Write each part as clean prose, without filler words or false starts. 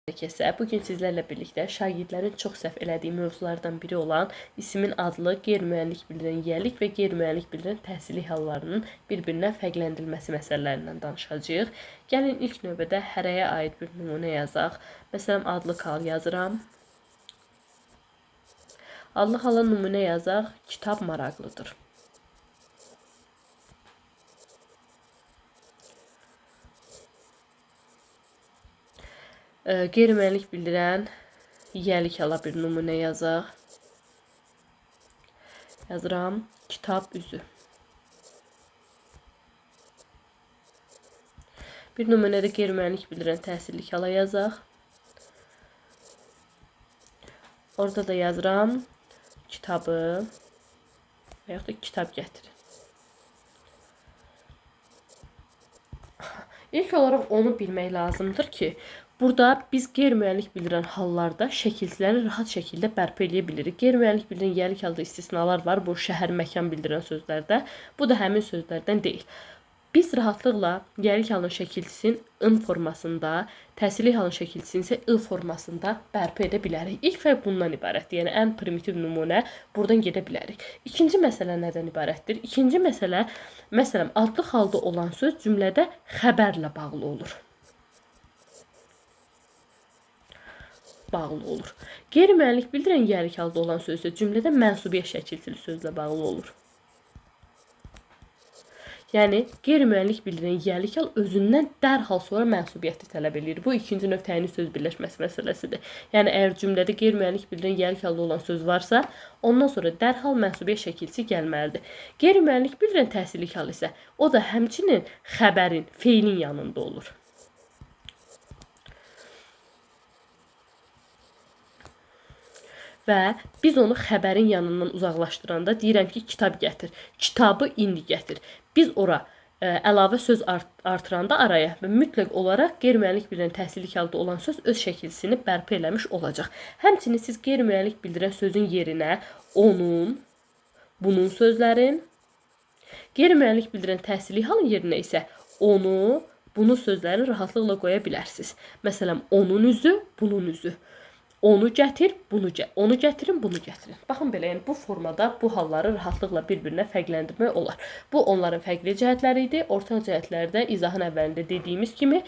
Bugün sizlerlə birlikdə şagirdlərin çox səhv elədiyi mövzulardan biri olan ismin adlı, qeyri-müəyyənlik bildirən yiyəlik və qeyri-müəyyənlik bildirən təhsillik hallarının bir-birindən fərqləndirilməsi məsələlərindən danışacağıq. Gəlin ilk növbədə hərəyə aid bir nümunə yazaq. Məsələn, adlı hal yazıram. Adlı hala nümunə yazaq. Kitab maraqlıdır. Qeyri-müəyyənlik bildirən yiyəlik hala bir nümunə yazaq. Yazıram. Kitab üzü. Bir nümunədə qeyri-müəyyənlik bildirən təhsillik hala yazaq. Orada da yazıram. Kitabı və yaxud da kitab gətirin. İlk olaraq onu bilmək lazımdır ki, burada biz qeyri-müəyyənlik bildirən hallarda şəkilləri rahat şəkildə bərpa edə bilirik. Qeyri-müəyyənlik bildirən yiyəlik halda istisnalar var. Bu şəhər, məkan bildirən sözlərdə. Bu da həmin sözlərdən deyil. Biz rahatlıqla yiyəlik halının şəkilçisinin ın formasında, təhsillik halının şəkilçisini isə ı formasında bərpa edə bilərik. İlk fərq bundan ibarətdir. Yəni ən primitiv nümunə buradan gedə bilərik. İkinci məsələ nədən ibarətdir? İkinci məsələ, məsələn, adlı halda olan söz cümlədə xəbərlə bağlı olur. Qeyri-müəyyənlik bildirən yiyəlik halda olan söz isə cümlədə mənsubiyyət şəkilçili sözlə bağlı olur. Yəni, qeyri-müəyyənlik bildirən yiyəlik hal özündən dərhal sonra mənsubiyyəti tələb edir. Bu, ikinci növ təyini söz birləşməsi məsələsidir. Yəni, əgər cümlədə qeyri-müəyyənlik bildirən yiyəlik halda olan söz varsa, ondan sonra dərhal mənsubiyyət şəkilçisi gəlməlidir. Qeyri-müəyyənlik bildirən təhsillik hal isə, o da həmçinin xəbərin, feilin yanında olur. Və biz onu xəbərin yanından uzaqlaşdıranda deyirəm ki, kitab gətir. Kitabı indi gətir. Biz ora əlavə söz artıranda araya və mütləq olaraq qeyri-müəyyənlik bildirən təhsillik halda olan söz öz şəkilçisini bərpa eləmiş olacaq. Həmçinin siz qeyri-müəyyənlik bildirən sözün yerinə onun, bunun sözlərin, qeyri-müəyyənlik bildirən təhsillik halın yerinə isə onu, bunun sözlərini rahatlıqla qoya bilərsiniz. Məsələn, onun üzü, bunun üzü. Onu gətir, onu gətirin, bunu gətirin. Baxın belə, yəni bu formada bu halları rahatlıqla bir-birinə fərqləndirmək olar. Bu onların fərqli cəhətləri idi. Ortaq cəhətlərdə izahın əvvəlində dediyimiz kimi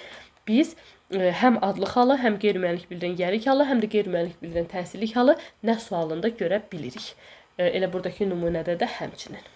biz həm adlı halı, həm qeyri-müəyyənlik bildirən yiyəlik halı, həm də qeyri-müəyyənlik bildirən təhsillik halı nə sualında görə bilirik. Elə buradakı nümunədə də həmçinin.